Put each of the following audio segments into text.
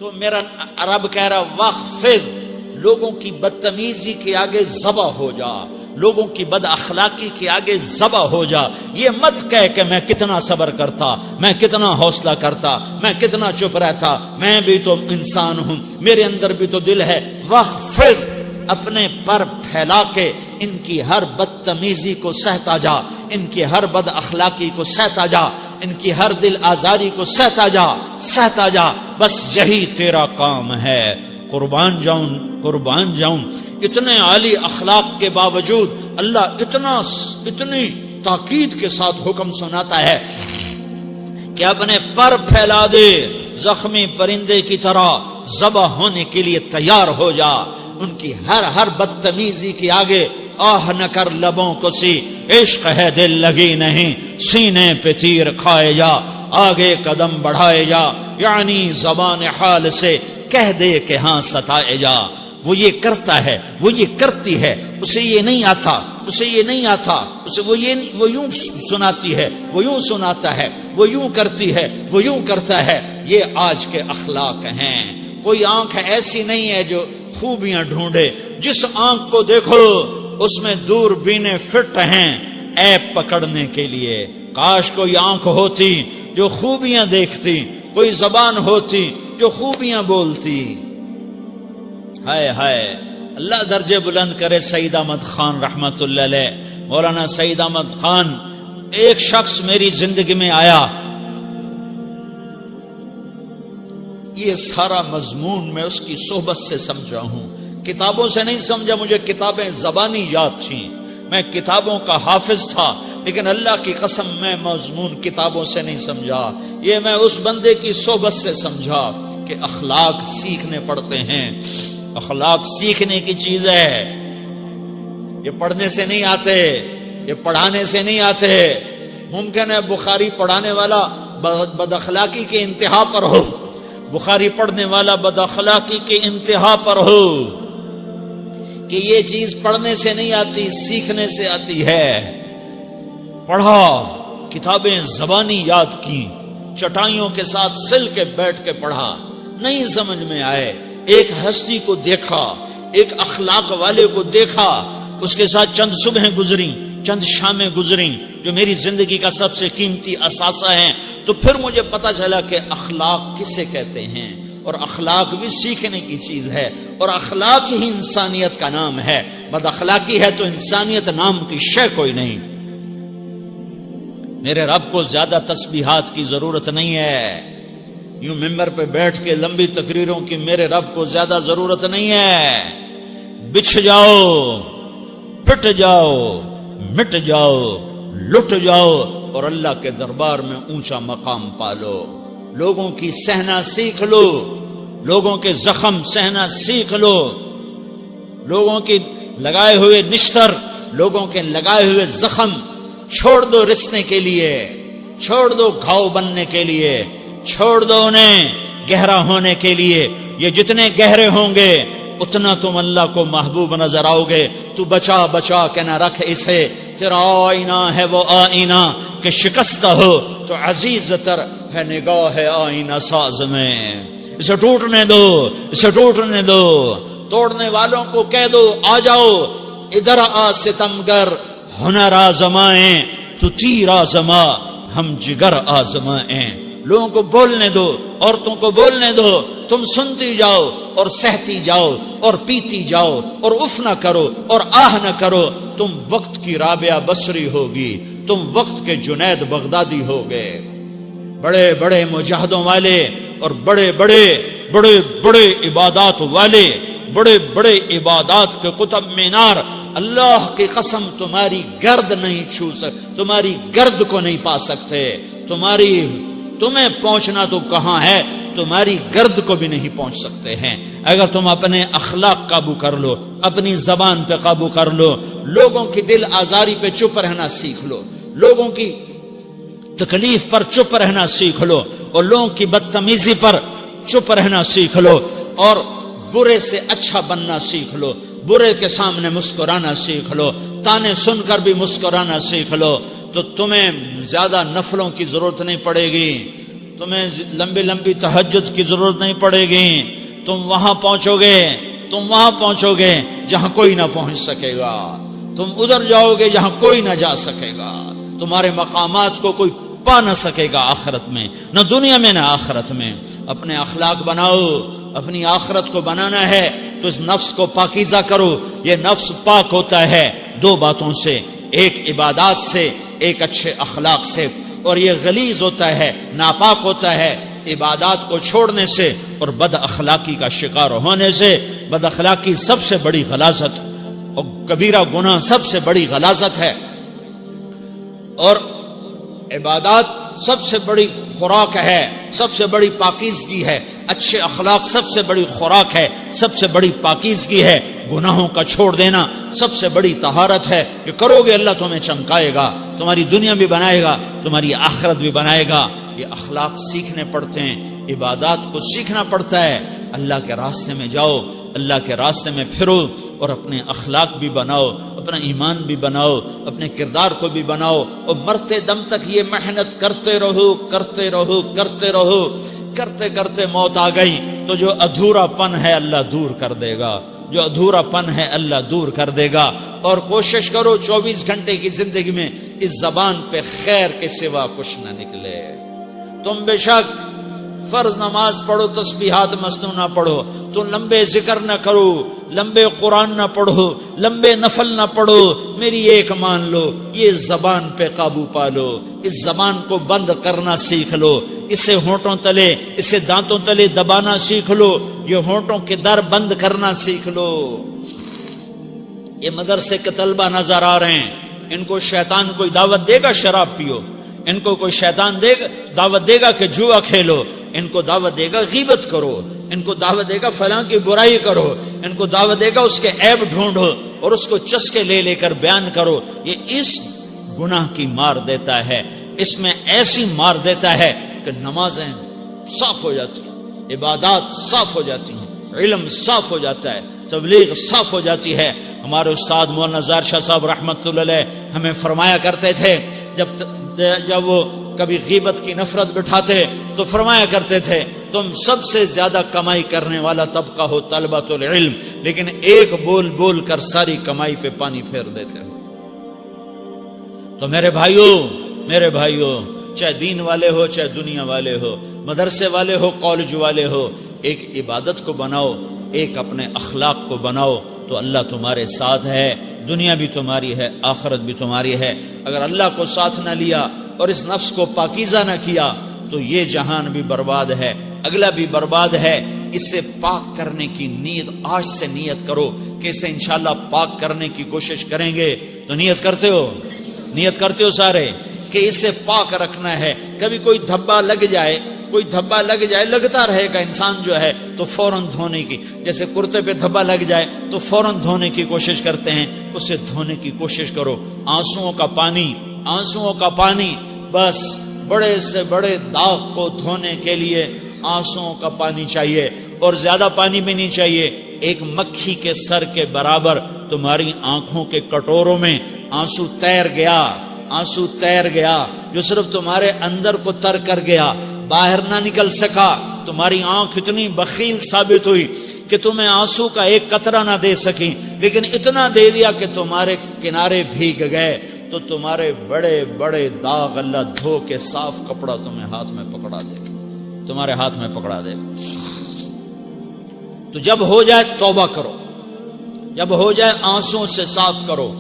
تو میرا رب کہہ رہا وخفض، لوگوں کی بدتمیزی کے آگے ذبح ہو جا، لوگوں کی بد اخلاقی کے آگے ذبح ہو جا. یہ مت کہہ کہ میں کتنا صبر کرتا، میں کتنا حوصلہ کرتا، میں کتنا چپ رہتا، میں بھی تو انسان ہوں، میرے اندر بھی تو دل ہے. وخفض، اپنے پر پھیلا کے ان کی ہر بدتمیزی کو سہتا جا، ان کی ہر بد اخلاقی کو سہتا جا، ان کی ہر دل آزاری کو سہتا جا، سہتا جا. بس یہی تیرا کام ہے. قربان جاؤں، قربان جاؤں. اتنے عالی اخلاق کے باوجود اللہ اتنی تاکید کے ساتھ حکم سناتا ہے کہ اپنے پر پھیلا دے، زخمی پرندے کی طرح ذبح ہونے کے لیے تیار ہو جا. ان کی ہر بدتمیزی کے آگے آہ نہ کر لبوں کو سی، عشق ہے دل لگی نہیں، سینے پہ تیر کھائے جا، آگے قدم بڑھائے جا. یعنی زبان حال سے کہہ دے کہ ہاں ستائے جا. وہ یہ کرتا ہے، وہ یہ کرتی ہے، اسے یہ نہیں آتا، اسے یہ نہیں آتا، اسے وہ یوں سناتی ہے، وہ یوں سناتا ہے، وہ یوں کرتی ہے، وہ یوں کرتا ہے. یہ آج کے اخلاق ہیں. کوئی آنکھ ایسی نہیں ہے جو خوبیاں ڈھونڈے. جس آنکھ کو دیکھو اس میں دوربینیں فٹ ہیں عیب پکڑنے کے لیے. کاش کوئی آنکھ ہوتی جو خوبیاں دیکھتی، کوئی زبان ہوتی جو خوبیاں بولتی. ہائے ہائے، اللہ درجے بلند کرے. سعید احمد خان رحمت اللہ علیہ، مولانا سعید احمد خان، ایک شخص میری زندگی میں آیا. یہ سارا مضمون میں اس کی صحبت سے سمجھا ہوں، کتابوں سے نہیں سمجھا. مجھے کتابیں زبانی یاد تھیں، میں کتابوں کا حافظ تھا، لیکن اللہ کی قسم میں مضمون کتابوں سے نہیں سمجھا. یہ میں اس بندے کی صحبت سے سمجھا کہ اخلاق سیکھنے پڑتے ہیں. اخلاق سیکھنے کی چیز ہے، یہ پڑھنے سے نہیں آتے، یہ پڑھانے سے نہیں آتے. ممکن ہے بخاری پڑھانے والا بد اخلاقی کے انتہا پر ہو، بخاری پڑھنے والا بد اخلاقی کے انتہا پر ہو، کہ یہ چیز پڑھنے سے نہیں آتی، سیکھنے سے آتی ہے. پڑھا، کتابیں زبانی یاد کی، چٹائیوں کے ساتھ سل کے بیٹھ کے پڑھا. نہیں سمجھ میں آئے، ایک ہستی کو دیکھا، ایک اخلاق والے کو دیکھا، اس کے ساتھ چند صبحیں گزری، چند شامیں گزری جو میری زندگی کا سب سے قیمتی اثاثہ ہیں. تو پھر مجھے پتا چلا کہ اخلاق کسے کہتے ہیں، اور اخلاق بھی سیکھنے کی چیز ہے، اور اخلاق ہی انسانیت کا نام ہے. بد اخلاقی ہے تو انسانیت نام کی شے کوئی نہیں. میرے رب کو زیادہ تسبیحات کی ضرورت نہیں ہے، یوں ممبر پہ بیٹھ کے لمبی تقریروں کی میرے رب کو زیادہ ضرورت نہیں ہے. بچھ جاؤ، پٹ جاؤ، مٹ جاؤ، لٹ جاؤ، اور اللہ کے دربار میں اونچا مقام پالو. لوگوں کی سہنا سیکھ لو، لوگوں کے زخم سہنا سیکھ لو، لوگوں کی لگائے ہوئے نشتر، لوگوں کے لگائے ہوئے زخم چھوڑ دو رسنے کے لیے، چھوڑ دو گھاؤ بننے کے لیے، چھوڑ دو انہیں گہرا ہونے کے لیے. یہ جتنے گہرے ہوں گے اتنا تم اللہ کو محبوب نظر آؤ گے. تو بچا بچا کے نہ رکھ اسے، تیرا آئینہ ہے وہ آئینہ کہ شکستہ ہو تو عزیز تر ہے نگاہ آئینہ ساز میں. اسے ٹوٹنے دو، اسے ٹوٹنے دو. توڑنے والوں کو کہہ دو آ جاؤ ادھر آ ستمگر، ہنر آزمائیں تو تیر آزما، ہم جگر آزمائیں. لوگوں کو بولنے دو، عورتوں کو بولنے دو، تم سنتی جاؤ اور سہتی جاؤ اور پیتی جاؤ اور اف نہ کرو اور آہ نہ کرو. تم وقت کی رابعہ بصری ہوگی، تم وقت کے جنید بغدادی ہوگے. بڑے بڑے مجاہدوں والے اور بڑے بڑے بڑے بڑے عبادات والے، بڑے بڑے عبادات کے قطب مینار، اللہ کی قسم تمہاری گرد نہیں چھو تمہاری گرد کو نہیں پا سکتے. تمہیں پہنچنا تو کہاں ہے، تمہاری گرد کو بھی نہیں پہنچ سکتے ہیں. اگر تم اپنے اخلاق قابو کر لو، اپنی زبان پہ قابو کر لو، لوگوں کی دل آزاری پہ چپ رہنا سیکھ لو، لوگوں کی تکلیف پر چپ رہنا سیکھ لو، اور لوگوں کی بدتمیزی پر چپ رہنا سیکھ لو، اور برے سے اچھا بننا سیکھ لو، برے کے سامنے مسکرانا سیکھ لو، تانے سن کر بھی مسکرانا سیکھ لو، تو تمہیں زیادہ نفلوں کی ضرورت نہیں پڑے گی. تمہیں لمبی لمبی تہجد کی ضرورت نہیں پڑے گی. تم وہاں پہنچو گے جہاں کوئی نہ پہنچ سکے گا. تم ادھر جاؤ گے جہاں کوئی نہ جا سکے گا. تمہارے مقامات کو کوئی پا نہ سکے گا آخرت میں، نہ دنیا میں نہ آخرت میں. اپنے اخلاق بناؤ. اپنی آخرت کو بنانا ہے تو اس نفس کو پاکیزہ کرو. یہ نفس پاک ہوتا ہے دو باتوں سے، ایک عبادات سے، ایک اچھے اخلاق سے. اور یہ غلیظ ہوتا ہے، ناپاک ہوتا ہے عبادات کو چھوڑنے سے اور بد اخلاقی کا شکار ہونے سے. بد اخلاقی سب سے بڑی غلاظت اور کبیرہ گناہ سب سے بڑی غلاظت ہے، اور عبادات سب سے بڑی خوراک ہے، سب سے بڑی پاکیزگی ہے. اچھے اخلاق سب سے بڑی خوراک ہے، سب سے بڑی پاکیزگی ہے. گناہوں کا چھوڑ دینا سب سے بڑی طہارت ہے. یہ کرو گے اللہ تمہیں چمکائے گا، تمہاری دنیا بھی بنائے گا، تمہاری آخرت بھی بنائے گا. یہ اخلاق سیکھنے پڑتے ہیں، عبادات کو سیکھنا پڑتا ہے. اللہ کے راستے میں جاؤ، اللہ کے راستے میں پھرو، اور اپنے اخلاق بھی بناؤ، اپنا ایمان بھی بناؤ، اپنے کردار کو بھی بناؤ. اور مرتے دم تک یہ محنت کرتے رہو. کرتے کرتے موت آ گئی تو جو ادھورا پن ہے اللہ دور کر دے گا. جو ادھورا پن ہے اللہ دور کر دے گا. اور کوشش کرو 24 گھنٹے کی زندگی میں اس زبان پہ خیر کے سوا کچھ نہ نکلے. تم بے شک فرض نماز پڑھو، تسبیحات مسنون نہ پڑھو، تو لمبے ذکر نہ کرو، لمبے قرآن نہ پڑھو، لمبے نفل نہ پڑھو. میری ایک مان لو، یہ زبان پہ قابو پا لو. اس زبان کو بند کرنا سیکھ لو. اسے ہونٹوں تلے، اسے دانتوں تلے دبانا سیکھ لو. یہ ہونٹوں کے در بند کرنا سیکھ لو. یہ مدرسے کے طلبہ نظر آ رہے ہیں، ان کو شیطان کوئی دعوت دے گا شراب پیو، ان کو کوئی شیطان دعوت دے گا کہ جوا کھیلو، ان کو دعوت دے گا غیبت کرو، ان کو دعوت دے گا فلاں کی برائی کرو، ان کو دعوت دے گا اس کے عیب ڈھونڈو اور اس کو چسکے لے کر بیان کرو. یہ اس گناہ کی مار دیتا ہے، اس میں ایسی مار دیتا ہے کہ نمازیں صاف ہو جاتی ہیں، عبادات صاف ہو جاتی ہیں، علم صاف ہو جاتا ہے، تبلیغ صاف ہو جاتی ہے. ہمارے استاد مولانا زار شاہ صاحب رحمت اللہ علیہ ہمیں فرمایا کرتے تھے، جب وہ کبھی غیبت کی نفرت بٹھاتے تو فرمایا کرتے تھے تم سب سے زیادہ کمائی کرنے والا طبقہ ہو طلبۃ العلم، لیکن ایک بول کر ساری کمائی پہ پانی پھیر دیتے ہو. تو میرے بھائیوں چاہے دین والے ہو، چاہے دنیا والے ہو، مدرسے والے ہو، کالج والے ہو، ایک عبادت کو بناؤ، ایک اپنے اخلاق کو بناؤ تو اللہ تمہارے ساتھ ہے. دنیا بھی تمہاری ہے، آخرت بھی تمہاری ہے. اگر اللہ کو ساتھ نہ لیا اور اس نفس کو پاکیزہ نہ کیا تو یہ جہان بھی برباد ہے، اگلا بھی برباد ہے. اسے پاک کرنے کی نیت آج سے نیت کرو کہ اسے انشاءاللہ پاک کرنے کی کوشش کریں گے. تو نیت کرتے ہو سارے کہ اسے پاک رکھنا ہے. کبھی کوئی دھبا لگ جائے، لگتا رہے گا انسان جو ہے تو فوراً دھونے کی، جیسے کرتے پہ دھبا لگ جائے تو فوراً دھونے کی کوشش کرتے ہیں، اسے دھونے کی کوشش کرو. آنسوؤں کا پانی بس بڑے سے بڑے داغ کو دھونے کے لیے آنسوؤں کا پانی چاہیے، اور زیادہ پانی بھی نہیں چاہیے. ایک مکھی کے سر کے برابر تمہاری آنکھوں کے کٹوروں میں آنسو تیر گیا جو صرف تمہارے اندر کو تر کر گیا، باہر نہ نکل سکا. تمہاری آنکھ اتنی بخیل ثابت ہوئی کہ تمہیں آنسو کا ایک قطرہ نہ دے سکی، لیکن اتنا دے دیا کہ تمہارے کنارے بھیگ گئے. تو تمہارے بڑے بڑے داغ اللہ دھو کے صاف کپڑا تمہیں ہاتھ میں پکڑا دے گا، تمہارے ہاتھ میں پکڑا دے گا. تو جب ہو جائے توبہ کرو، جب ہو جائے آنسوں سے صاف کرو.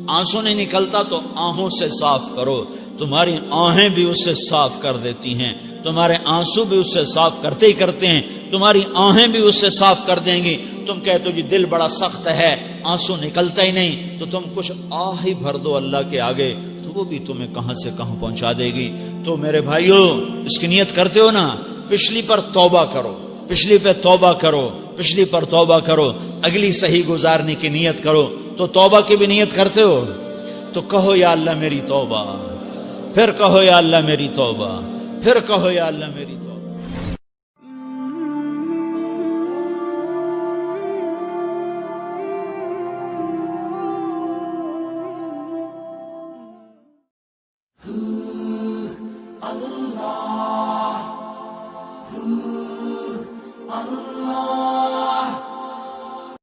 آنسو نہیں نکلتا تو آہوں سے صاف کرو. تمہاری آہیں بھی اسے صاف کر دیتی ہیں، تمہارے آنسو بھی اسے صاف کرتے ہی کرتے ہیں، تمہاری آہیں بھی اسے صاف کر دیں گی. تم کہتے ہو جی دل بڑا سخت ہے، آنسو نکلتا ہی نہیں، تو تم کچھ آہ ہی بھر دو اللہ کے آگے، تو وہ بھی تمہیں کہاں سے کہاں پہنچا دے گی. تو میرے بھائیو اس کی نیت کرتے ہو نا، پچھلی پر توبہ کرو، پچھلی پہ توبہ کرو، پچھلی پر توبہ کرو، اگلی صحیح گزارنے کی نیت کرو. تو توبہ کی بھی نیت کرتے ہو تو کہو یا اللہ میری توبہ، پھر کہو یا اللہ میری توبہ، پھر کہو یا اللہ میری توبہ. اللہ